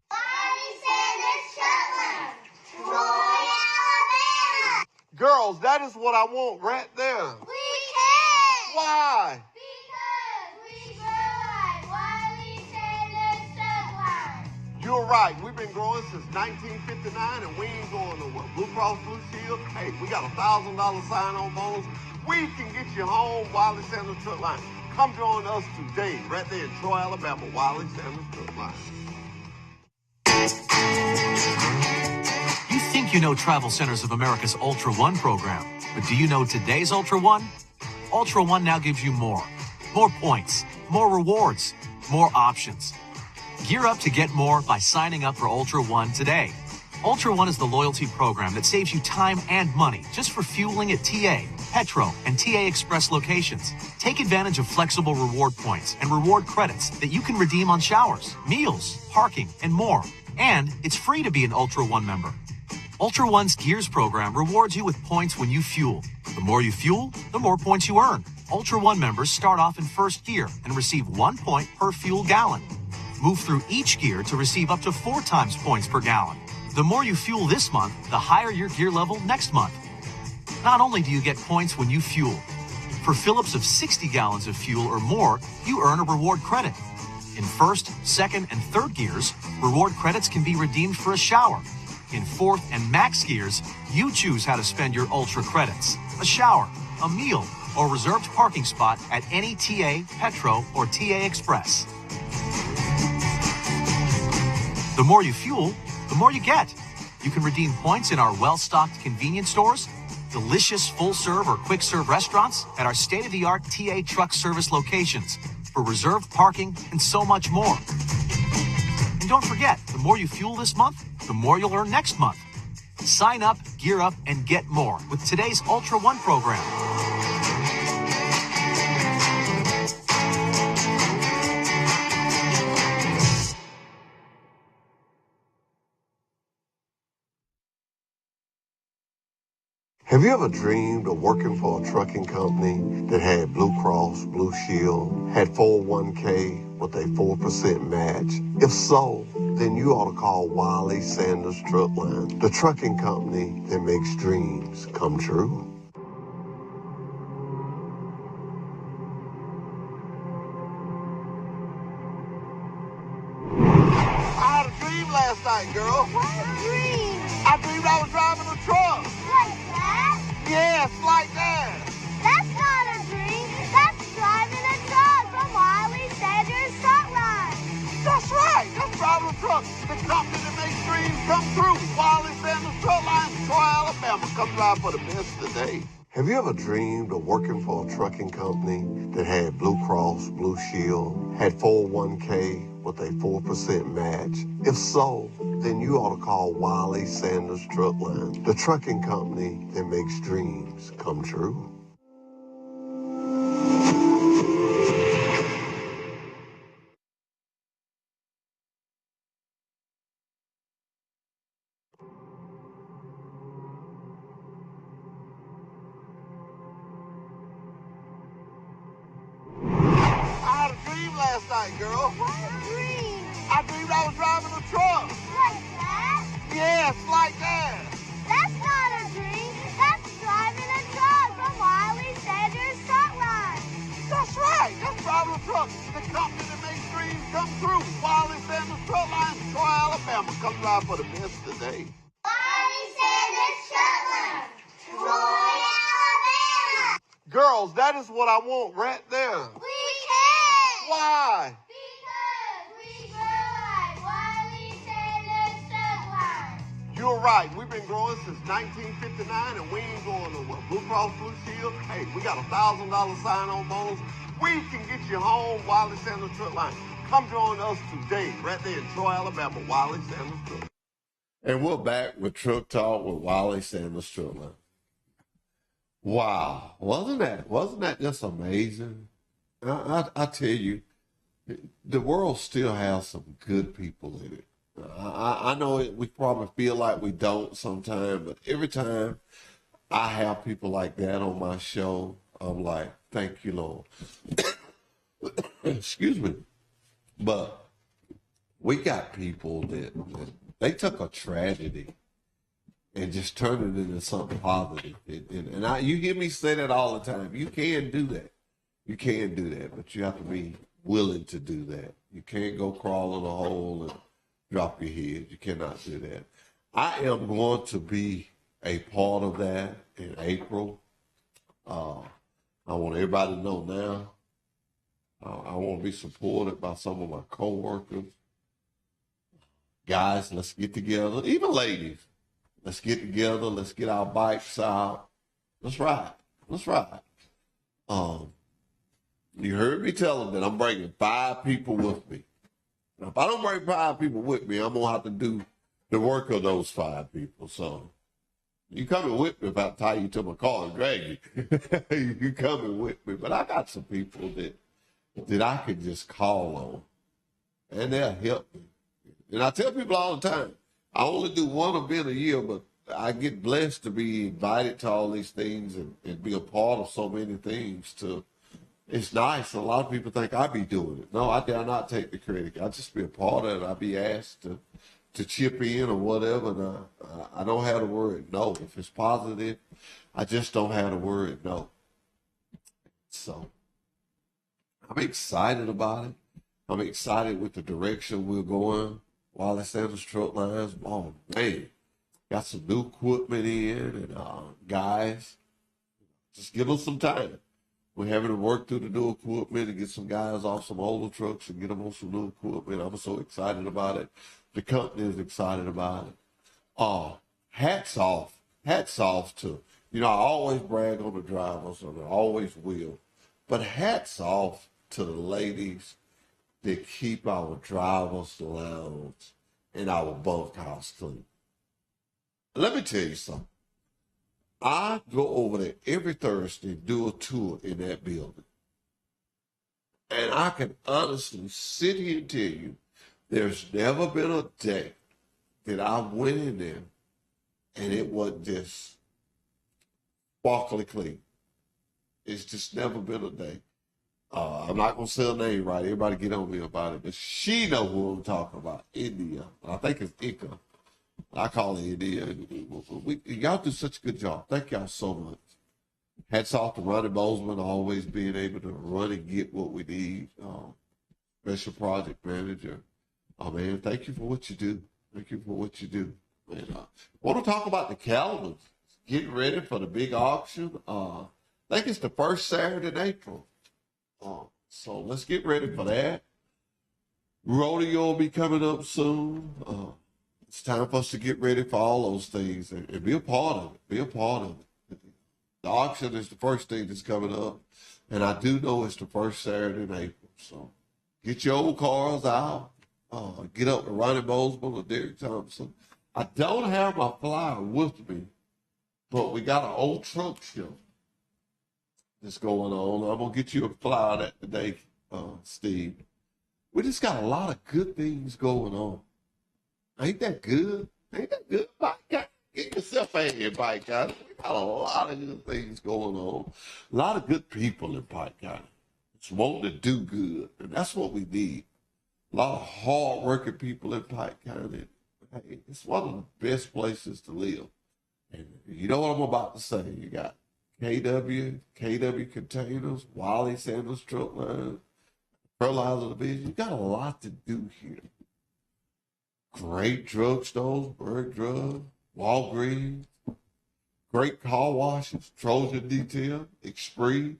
Wiley Sanders Shetland, Troy, Alabama. Girls, that is what I want right there. We can. Why? Because we grow like Wiley Sanders Shetland. You're right. We've been growing since 1959, and we ain't going nowhere. Blue Cross Blue Shield, hey, we got $1,000 sign-on bonus. We can get you home, Wiley Sanders Truck Line. Come join us today, right there in Troy, Alabama, Wiley Sanders Truck Line. You think you know Travel Centers of America's Ultra One program, but do you know today's Ultra One? Ultra One now gives you more. More points, more rewards, more options. Gear up to get more by signing up for Ultra One today. Ultra One is the loyalty program that saves you time and money just for fueling at TA, Petro, and TA Express locations. Take advantage of flexible reward points and reward credits that you can redeem on showers, meals, parking, and more. And it's free to be an Ultra One member. Ultra One's Gears program rewards you with points when you fuel. The more you fuel, the more points you earn. Ultra One members start off in first gear and receive 1 point per fuel gallon. Move through each gear to receive up to 4 times points per gallon. The more you fuel this month, the higher your gear level next month. Not only do you get points when you fuel, for fill-ups of 60 gallons of fuel or more, you earn a reward credit. In first, second, and third gears, reward credits can be redeemed for a shower. In fourth and max gears, you choose how to spend your Ultra credits: a shower, a meal, or reserved parking spot at any TA, Petro, or TA Express. The more you fuel, the more you get. You can redeem points in our well-stocked convenience stores, delicious full-serve or quick-serve restaurants, at our state-of-the-art TA Truck Service locations, for reserved parking, and so much more. And don't forget, the more you fuel this month, the more you'll earn next month. Sign up, gear up, and get more with today's Ultra One program. Have you ever dreamed of working for a trucking company that had Blue Cross, Blue Shield, had 401k, with a 4% match? If so, then you ought to call Wiley Sanders Truck Line, the trucking company that makes dreams come true. I had a dream last night, girl. What a dream! I dreamed I was driving a truck. Like that? Yes, like that. That's not a dream. That's driving a truck from Wiley Sanders Truck Line. That's right. That's driving a truck. The company that makes dreams come true. Wiley Sanders Truck Line, Troy, Alabama. Come drive for the best today. Have you ever dreamed of working for a trucking company that had Blue Cross, Blue Shield, had 401k with a 4% match? If so, then you ought to call Wiley Sanders Truck Line, the trucking company that makes dreams come true. I had a dream last night, girl. What a dream! I dreamed I was driving a truck. Like that? Yes, like that. That's not a dream. That's driving a truck from Wiley Sanders Truck Line. That's right. That's driving a truck. The company that makes dreams come true. Wiley Sanders Truck Line, Troy, Alabama. Come drive for the best today. Wiley Sanders Truck Line. Troy, Alabama. Girls, that is what I want right there. We can! Why? Because we grow like Wiley Sanders Truck Line. You're right. We've been growing since 1959, and we ain't going nowhere. Blue Cross Blue Shield. Hey, we got $1,000 sign-on bonus. We can get you home, Wiley Sanders Truck Line. Come join us today, right there in Troy, Alabama, Wiley Sanders Truck. And we're back with Truck Talk with Wiley Sanders Truck Line. Wow, wasn't that just amazing? I tell you, the world still has some good people in it. I know we probably feel like we don't sometimes, but every time I have people like that on my show, I'm like, thank you, Lord. Excuse me. But we got people that they took a tragedy and just turned it into something positive. You hear me say that all the time. You can do that. You can do that, but you have to be willing to do that. You can't go crawl in a hole and drop your head. You cannot do that. I am going to be a part of that in April. I want everybody to know now. I want to be supported by some of my coworkers. Guys, let's get together. Even ladies, let's get together. Let's get our bikes out. Let's ride. Let's ride. You heard me tell them that I'm bringing 5 people with me. Now, if I don't bring 5 people with me, I'm going to have to do the work of those 5 people. So you coming with me if I tie you to my car and drag you. You coming with me. But I got some people that I could just call on, and they'll help me. And I tell people all the time, I only do one event a year, but I get blessed to be invited to all these things and be a part of so many things. It's nice. A lot of people think I be doing it. No, I dare not take the credit. I just be a part of it. I be asked to chip in or whatever. And I don't have the word no. If it's positive, I just don't have the word no. So I'm excited about it. I'm excited with the direction we're going. Wiley Sanders Truck Lines, oh man, got some new equipment in, and guys, just give them some time. We're having to work through the new equipment and get some guys off some older trucks and get them on some new equipment. I'm so excited about it. The company is excited about it. Hats off to, I always brag on the drivers, and I always will, but hats off to the ladies that keep our drivers' lounge and our bunkhouse clean. Let me tell you something. I go over there every Thursday, do a tour in that building. And I can honestly sit here and tell you, there's never been a day that I went in there and it wasn't just sparkly clean. It's just never been a day. I'm not gonna say her name right. Everybody get on me about it, but she know who I'm talking about. India. I think it's Ika. I call her India. Y'all do such a good job. Thank y'all so much. Hats off to Ronnie Bozeman, always being able to run and get what we need. Special project manager. Oh man, thank you for what you do. Thank you for what you do. Man, want to talk about the calendars. Getting ready for the big auction. I think it's the first Saturday in April. So let's get ready for that. Rodeo will be coming up soon. It's time for us to get ready for all those things and be a part of it. Be a part of it. The auction is the first thing that's coming up, and I do know it's the first Saturday in April. So get your old cars out. Get up with Ronnie Bozeman or Derek Thompson. I don't have my flyer with me, but we got an old truck show that's going on. I'm gonna get you a flyer of that today, Steve. We just got a lot of good things going on. Ain't that good? Ain't that good, Bike Guy? Get yourself a hand, Bike Guy. We got a lot of good things going on. A lot of good people in Pike County. It's wanting to do good, and that's what we need. A lot of hard-working people in Pike County. Hey, it's one of the best places to live. And you know what I'm about to say. You got KW Containers, Wiley Sanders Truck Line, Fertilizer Division. You got a lot to do here. Great drugstores, Berg Drug, Walgreens, great car washes, Trojan Detail, Express.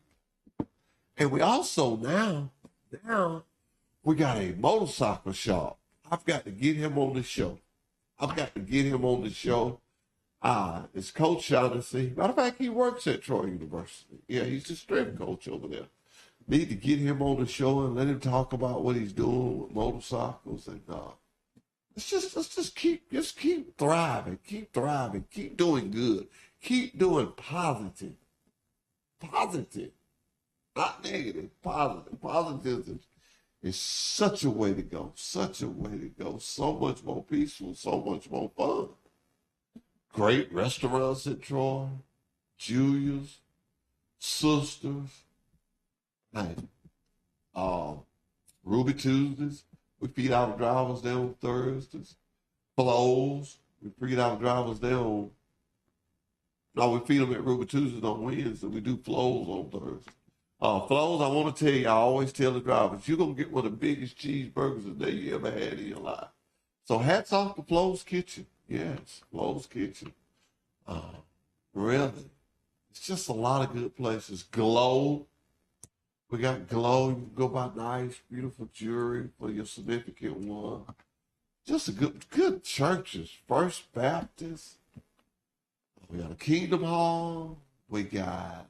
And we also now we got a motorcycle shop. I've got to get him on the show. It's Coach Shaughnessy. Matter of fact, he works at Troy University. Yeah, he's the strength coach over there. Need to get him on the show and let him talk about what he's doing with motorcycles. And let's just keep thriving, keep doing good, keep doing positive, not negative, positive. Positive is such a way to go, so much more peaceful, so much more fun. Great restaurants at Troy, Julia's, Sisters, hey, Ruby Tuesdays. We feed our drivers there on Thursdays. Flows, we feed our drivers there on. No, we feed them at Ruby Tuesdays on Wednesday. We do flows on Thursday. Flows, I want to tell you, I always tell the drivers, you're going to get one of the biggest cheeseburgers that you ever had in your life. So hats off to Flo's Kitchen. Yes, Flo's Kitchen. Really. It's just a lot of good places. Glow. We got Glow. You can go buy nice, beautiful jewelry for your significant one. Just a good churches. First Baptist. We got a Kingdom Hall. We got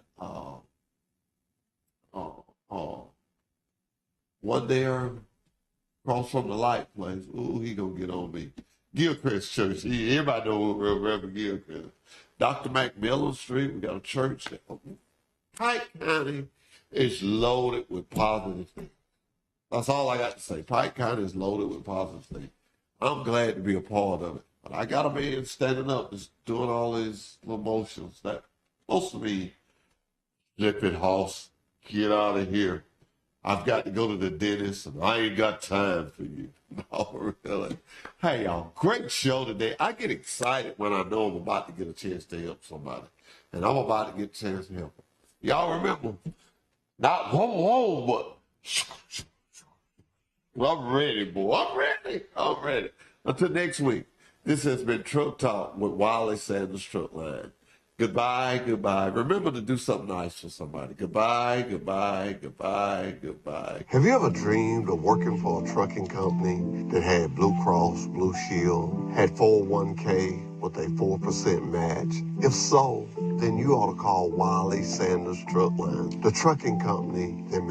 one there across from the light place. Ooh, he gonna get on me. Gilchrist Church. Everybody know Reverend Gilchrist. Dr. Macmillan Street. We got a church there. Pike County is loaded with positive things. That's all I got to say. Pike County is loaded with positive things. I'm glad to be a part of it. But I got a man standing up just doing all these little motions that most of me, flip it, hoss, get out of here. I've got to go to the dentist and I ain't got time for you. No, really. Hey, y'all, great show today. I get excited when I know I'm about to get a chance to help somebody. And I'm about to get a chance to help them. Y'all remember, not whoa, but I'm ready, boy. I'm ready. Until next week, this has been Truck Talk with Wiley Sanders Truck Line. Goodbye. Remember to do something nice for somebody. Goodbye. Have you ever dreamed of working for a trucking company that had Blue Cross, Blue Shield, had 401k with a 4% match? If so, then you ought to call Wiley Sanders Truck Line, the trucking company that